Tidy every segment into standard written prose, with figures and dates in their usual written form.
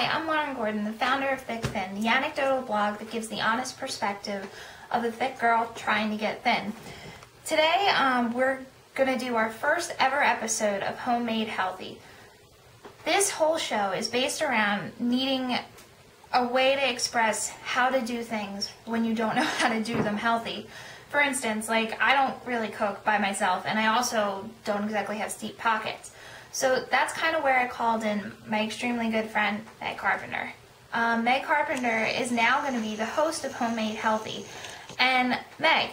Hi, I'm Lauren Gordon, the founder of Thick Thin, the anecdotal blog that gives the honest perspective of the thick girl trying to get thin. Today, we're going to do our first ever episode of Homemade Healthy. This whole show is based around needing a way to express how to do things when you don't know how to do them healthy. For instance, like, I don't really cook by myself, and I also don't exactly have deep pockets. So that's kind of where I called in my extremely good friend, Meg Carpenter. Meg Carpenter is now going to be the host of Homemade Healthy. And Meg,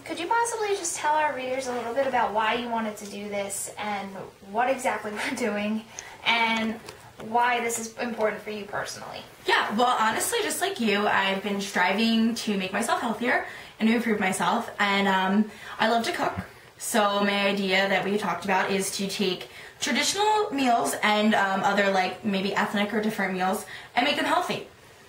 could you possibly just tell our readers a little bit about why you wanted to do this and what exactly we're doing and why this is important for you personally? Yeah, well, honestly, just like you, I've been striving to make myself healthier and to improve myself, and I love to cook. So my idea that we talked about is to take traditional meals and other, like, maybe ethnic or different meals and make them healthy.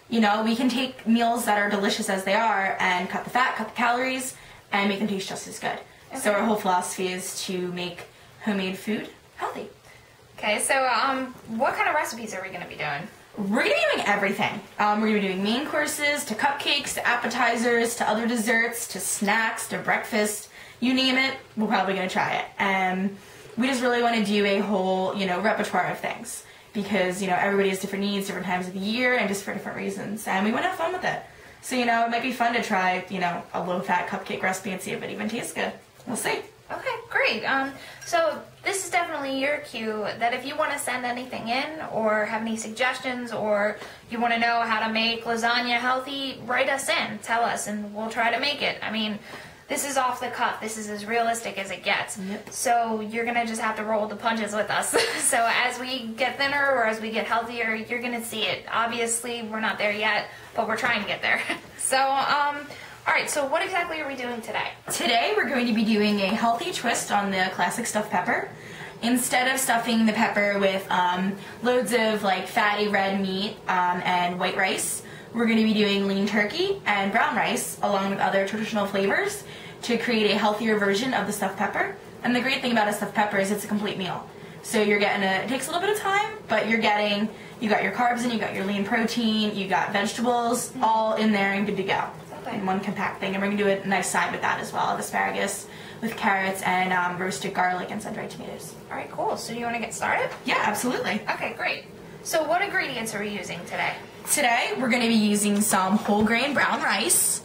You know, we can take meals that are delicious as they are and cut the fat, cut the calories, and make them taste just as good. Okay. So our whole philosophy is to make homemade food healthy. Okay, so what kind of recipes are we going to be doing? We're going to be doing everything. We're going to be doing main courses, to cupcakes, to appetizers, to other desserts, to snacks, to breakfast. You name it, we're probably going to try it. And we just really want to do a whole, repertoire of things. Because, everybody has different needs, different times of the year, and just for different reasons. And we want to have fun with it. So, it might be fun to try, a low-fat cupcake recipe and see if it even tastes good. We'll see. Okay, great. So this is definitely your cue that if you want to send anything in or have any suggestions or you want to know how to make lasagna healthy, write us in, tell us, and we'll try to make it. I mean, this is off the cuff. This is as realistic as it gets. Yep. So you're going to just have to roll with the punches with us. So as we get thinner or as we get healthier, you're going to see it. Obviously, we're not there yet, but we're trying to get there. So, all right, so what exactly are we doing today? Today we're going to be doing a healthy twist on the classic stuffed pepper. Instead of stuffing the pepper with loads of fatty red meat and white rice, we're going to be doing lean turkey and brown rice along with other traditional flavors to create a healthier version of the stuffed pepper. And the great thing about a stuffed pepper is it's a complete meal. So you're getting it takes a little bit of time, but you got your carbs in, you got your lean protein, you got vegetables all in there and good to go. In one compact thing, and we're going to do a nice side with that as well, of asparagus with carrots and roasted garlic and sun-dried tomatoes. All right, cool. So do you want to get started? Yeah, absolutely. Okay, great. So what ingredients are we using today? Today, we're going to be using some whole grain brown rice.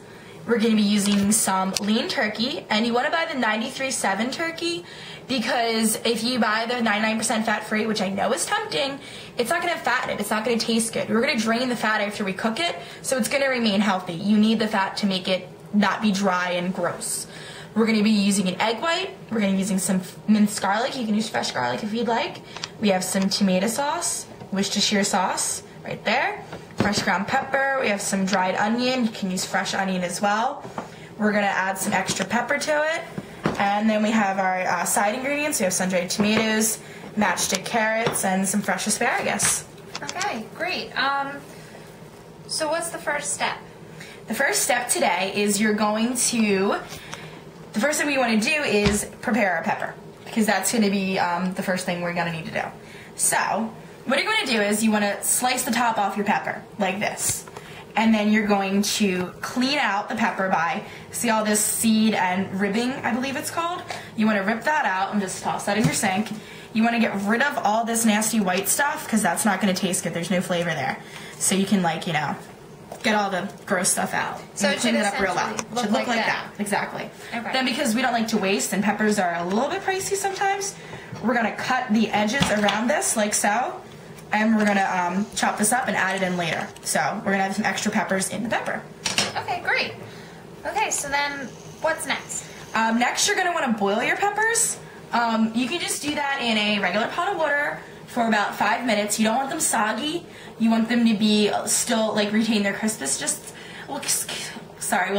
We're going to be using some lean turkey, and you want to buy the 93.7 turkey because if you buy the 99% fat-free, which I know is tempting, it's not going to have fat in it. It's not going to taste good. We're going to drain the fat after we cook it, so it's going to remain healthy. You need the fat to make it not be dry and gross. We're going to be using an egg white. We're going to be using some minced garlic. You can use fresh garlic if you'd like. We have some tomato sauce, Worcestershire sauce right there. Fresh ground pepper. We have some dried onion. You can use fresh onion as well. We're going to add some extra pepper to it. And then we have our side ingredients. We have sun-dried tomatoes, matchstick carrots, and some fresh asparagus. Okay, great. So what's the first step? The first step today is the first thing we want to do is prepare our pepper, because that's going to be the first thing we're going to need to do. So what you're going to do is you want to slice the top off your pepper like this. And then you're going to clean out the pepper see all this seed and ribbing, I believe it's called? You want to rip that out and just toss that in your sink. You want to get rid of all this nasty white stuff because that's not going to taste good. There's no flavor there. So you can, get all the gross stuff out. So it should clean it up real well. Look Should look like that. Exactly. Okay. Then because we don't like to waste and peppers are a little bit pricey sometimes, we're going to cut the edges around this like so. And we're going to chop this up and add it in later. So we're going to add some extra peppers in the pepper. Okay, great. Okay, so then what's next? Next, you're going to want to boil your peppers. You can just do that in a regular pot of water for about 5 minutes. You don't want them soggy. You want them to be still, retain their crispness. We'll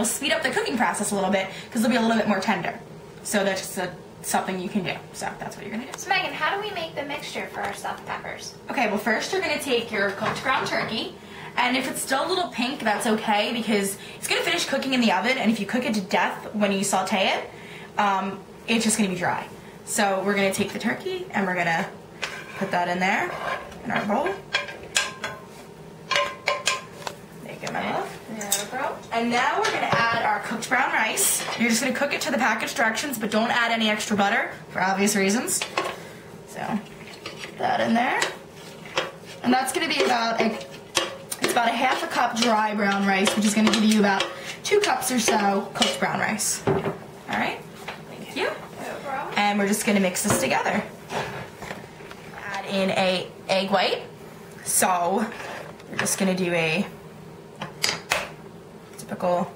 speed up the cooking process a little bit because they'll be a little bit more tender. So that's just something you can do. So that's what you're going to do. So Megan, how do we make the mixture for our stuffed peppers? Okay, well first you're going to take your cooked ground turkey, and if it's still a little pink, that's okay because it's going to finish cooking in the oven, and if you cook it to death when you saute it, it's just going to be dry. So we're going to take the turkey and we're going to put that in there in our bowl. And now we're gonna add our cooked brown rice. You're just gonna cook it to the package directions, but don't add any extra butter for obvious reasons. So, put that in there. And that's gonna be about it's about a half a cup dry brown rice, which is gonna give you about 2 cups or so cooked brown rice. All right, thank you. And we're just gonna mix this together. Add in a egg white. So, we're just gonna do a typical,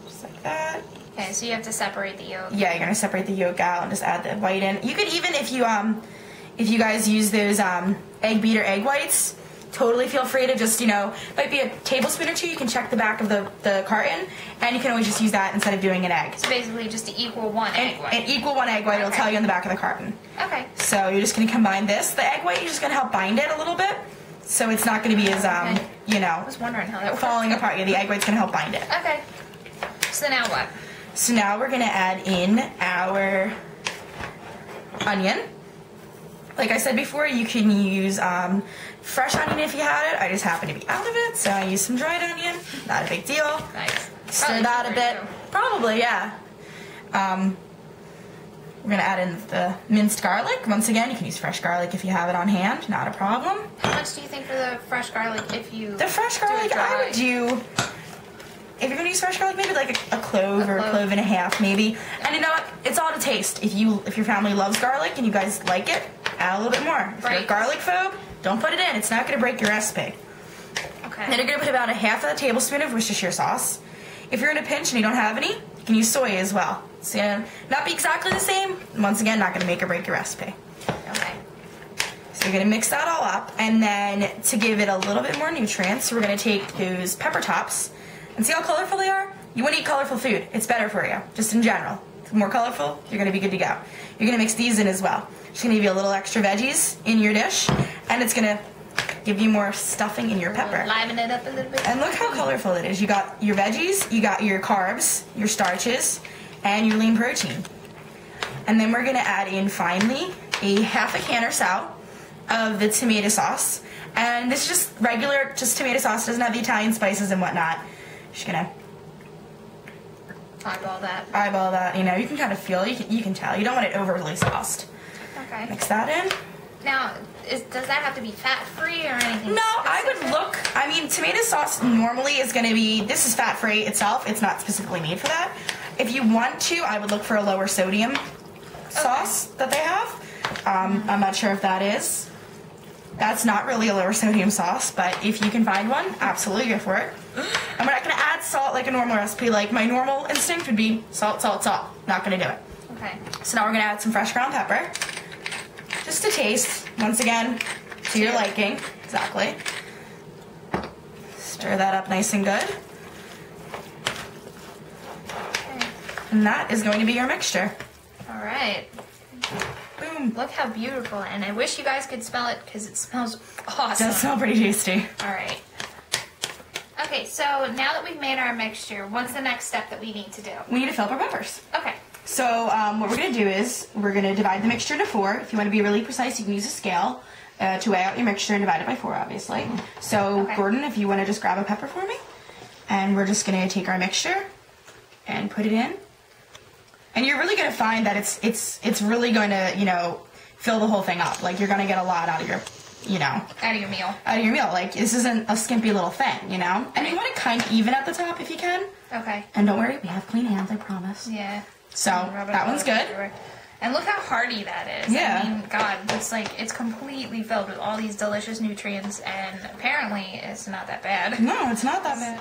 just like that. Okay, so you have to separate the yolk. Yeah, you're gonna separate the yolk out and just add the white in. You could even, if you guys use those egg beater egg whites, totally feel free to just, might be a tablespoon or 2. You can check the back of the carton, and you can always just use that instead of doing an egg. So basically, just to equal 1 egg white. An equal 1 egg white. It'll tell you on the back of the carton. Okay. So you're just gonna combine this. The egg white, you're just gonna help bind it a little bit. So it's not going to be as, I was wondering how that works. falling apart. Yeah, the egg white's going to help bind it. Okay. So now what? So now we're going to add in our onion. Like I said before, you can use fresh onion if you had it. I just happen to be out of it, so I use some dried onion. Not a big deal. Nice. Stir that a bit. Probably, yeah. We're going to add in the minced garlic. Once again, you can use fresh garlic if you have it on hand. Not a problem. How much do you think for the fresh garlic if you The fresh garlic, I would do, if you're going to use fresh garlic, maybe like a clove or a clove and a half, maybe. And you know what? It's all to taste. If your family loves garlic and you guys like it, add a little bit more. If you're a garlic phobe, don't put it in. It's not going to break your recipe. Okay. Then you're going to put about a half of a tablespoon of Worcestershire sauce. If you're in a pinch and you don't have any, you can use soy as well. It's going to not be exactly the same. Once again, not going to make or break your recipe. Okay. So you're going to mix that all up, and then to give it a little bit more nutrients, we're going to take those pepper tops, and see how colorful they are? You want to eat colorful food. It's better for you, just in general. The more colorful, you're going to be good to go. You're going to mix these in as well. Just going to give you a little extra veggies in your dish, and it's going to give you more stuffing in your pepper. Liven it up a little bit. And look how colorful it is. You got your veggies, you got your carbs, your starches, and your lean protein. And then we're going to add in finally a half a can or so of the tomato sauce. And this is just regular, just tomato sauce. Doesn't have the Italian spices and whatnot. Just going to eyeball that. Eyeball that. You can kind of feel, you can tell. You don't want it overly sauced. Okay. Mix that in. Now, does that have to be fat-free or anything? No, specific? I would look, tomato sauce normally is going to be, this is fat-free itself. It's not specifically made for that. If you want to, I would look for a lower sodium sauce that they have. I'm not sure if that is. That's not really a lower sodium sauce, but if you can find one, absolutely go for it. And we're not going to add salt like a normal recipe. Like my normal instinct would be salt, salt, salt. Not going to do it. Okay. So now we're going to add some fresh ground pepper. Just to taste, once again, to your liking. Exactly. Stir that up nice and good. Okay. And that is going to be your mixture. All right. Boom. Look how beautiful, and I wish you guys could smell it because it smells awesome. It does smell pretty tasty. All right. Okay, so now that we've made our mixture, what's the next step that we need to do? We need to fill up our peppers. Okay. So what we're going to do is we're going to divide the mixture into 4. If you want to be really precise, you can use a scale to weigh out your mixture and divide it by 4, obviously. So Gordon, if you want to just grab a pepper for me, and we're just going to take our mixture and put it in. And you're really going to find that it's really going to, fill the whole thing up. Like, you're going to get a lot out of your, Out of your meal. Out of your meal. Like, this isn't a skimpy little thing, And you want it kind of even at the top if you can. Okay. And don't worry, we have clean hands, I promise. Yeah. So, that one's good. Everywhere. And look how hearty that is. Yeah. I mean, God, it's completely filled with all these delicious nutrients, and apparently it's not that bad. No, it's not that bad.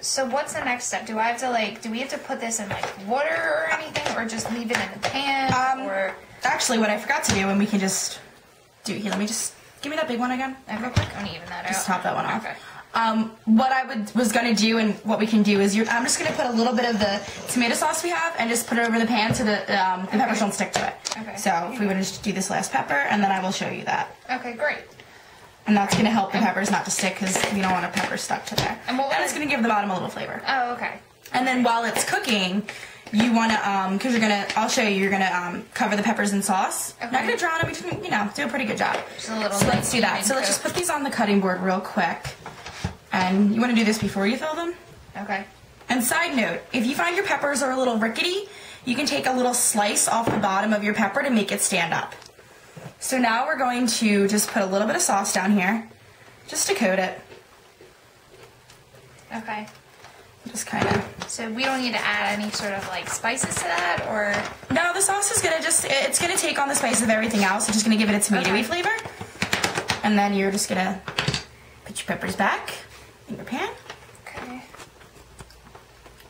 So what's the next step? Do we have to put this in water or anything, or just leave it in the pan? Or actually, what I forgot to do, and we can just do here. Let me just give me that big one again, real quick. I'm gonna even that out. Just top that one off. Okay. What I was gonna do, and what we can do is, I'm just gonna put a little bit of the tomato sauce we have, and just put it over the pan so that the peppers don't stick to it. Okay. So if we would just do this last pepper, and then I will show you that. Okay, great. And that's going to help the peppers not to stick because we don't want a pepper stuck to there. And it's going to give the bottom a little flavor. Oh, okay. And then while it's cooking, you want to, because I'll show you, you're going to cover the peppers in sauce. Okay. Not going to drown them, do a pretty good job. Just a little so let's do that. So let's just put these on the cutting board real quick. And you want to do this before you fill them. Okay. And side note, if you find your peppers are a little rickety, you can take a little slice off the bottom of your pepper to make it stand up. So now we're going to just put a little bit of sauce down here, just to coat it. Okay. Just kind of. So we don't need to add any sort of like spices to that, or? No, the sauce is gonna it's gonna take on the spice of everything else. It's just gonna give it a tomatoey flavor. And then you're just gonna put your peppers back in your pan. Okay.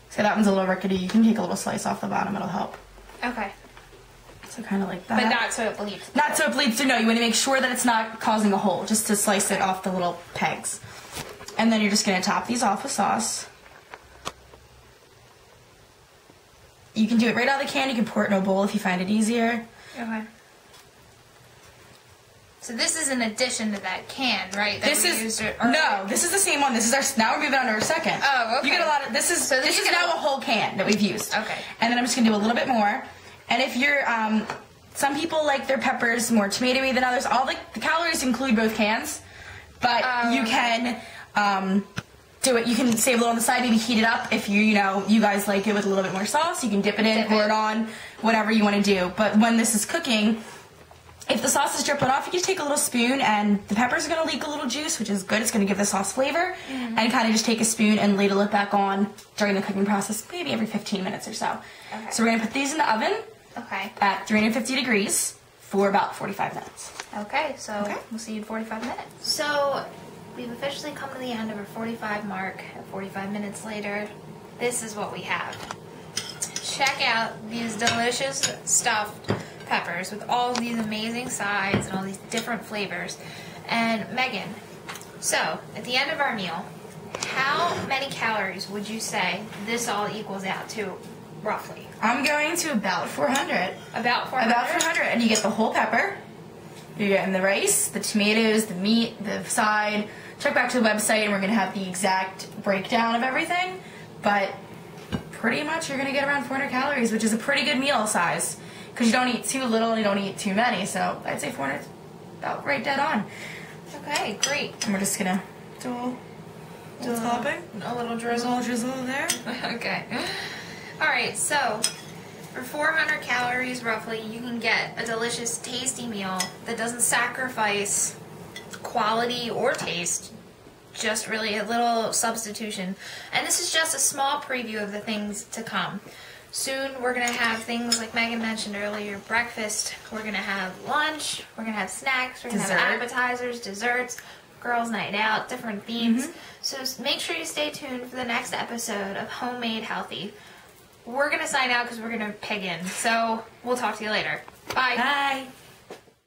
So that one's a little rickety. You can take a little slice off the bottom. It'll help. Okay. So kind of like that. But not so it bleeds. Not so it bleeds through. No, you want to make sure that it's not causing a hole. Just to slice it off the little pegs. And then you're just gonna top these off with sauce. You can do it right out of the can. You can pour it in a bowl if you find it easier. Okay. So this is in addition to that can, right? That This is no. This is the same one. This is our. Now we're moving on to our second. Oh, okay. You get a lot of. This is now a whole can that we've used. Okay. And then I'm just gonna do a little bit more. And if you're, some people like their peppers more tomatoey than others. All the calories include both cans, but you can do it. You can save a little on the side. Maybe heat it up if you guys like it with a little bit more sauce. You can dip it in, pour it on, whatever you want to do. But when this is cooking, if the sauce is dripping off, you just take a little spoon, and the peppers are going to leak a little juice, which is good. It's going to give the sauce flavor. And kind of just take a spoon and ladle it back on during the cooking process, maybe every 15 minutes or so. Okay. So we're going to put these in the oven at 350 degrees for about 45 minutes. Okay, so we'll see you in 45 minutes. So we've officially come to the end of our 45 mark. 45 minutes later, this is what we have. Check out these delicious stuffed peppers with all these amazing sides and all these different flavors. And Megan, so at the end of our meal, how many calories would you say this all equals out to, roughly? I'm going to about 400. About 400? About 400, and you get the whole pepper. You're getting the rice, the tomatoes, the meat, the side. Check back to the website, and we're going to have the exact breakdown of everything. But pretty much you're going to get around 400 calories, which is a pretty good meal size. Because you don't eat too little and you don't eat too many, so I'd say 400 is about right dead on. Okay, great. And we're just gonna do a little topping. A little drizzle. A little drizzle there. Okay. Alright, so for 400 calories roughly, you can get a delicious, tasty meal that doesn't sacrifice quality or taste. Just really a little substitution. And this is just a small preview of the things to come. Soon we're going to have things like Megan mentioned earlier, breakfast, we're going to have lunch, we're going to have snacks, we're going to have appetizers, desserts, girls' night out, different themes. So make sure you stay tuned for the next episode of Homemade Healthy. We're going to sign out because we're going to pig in. So we'll talk to you later. Bye. Bye.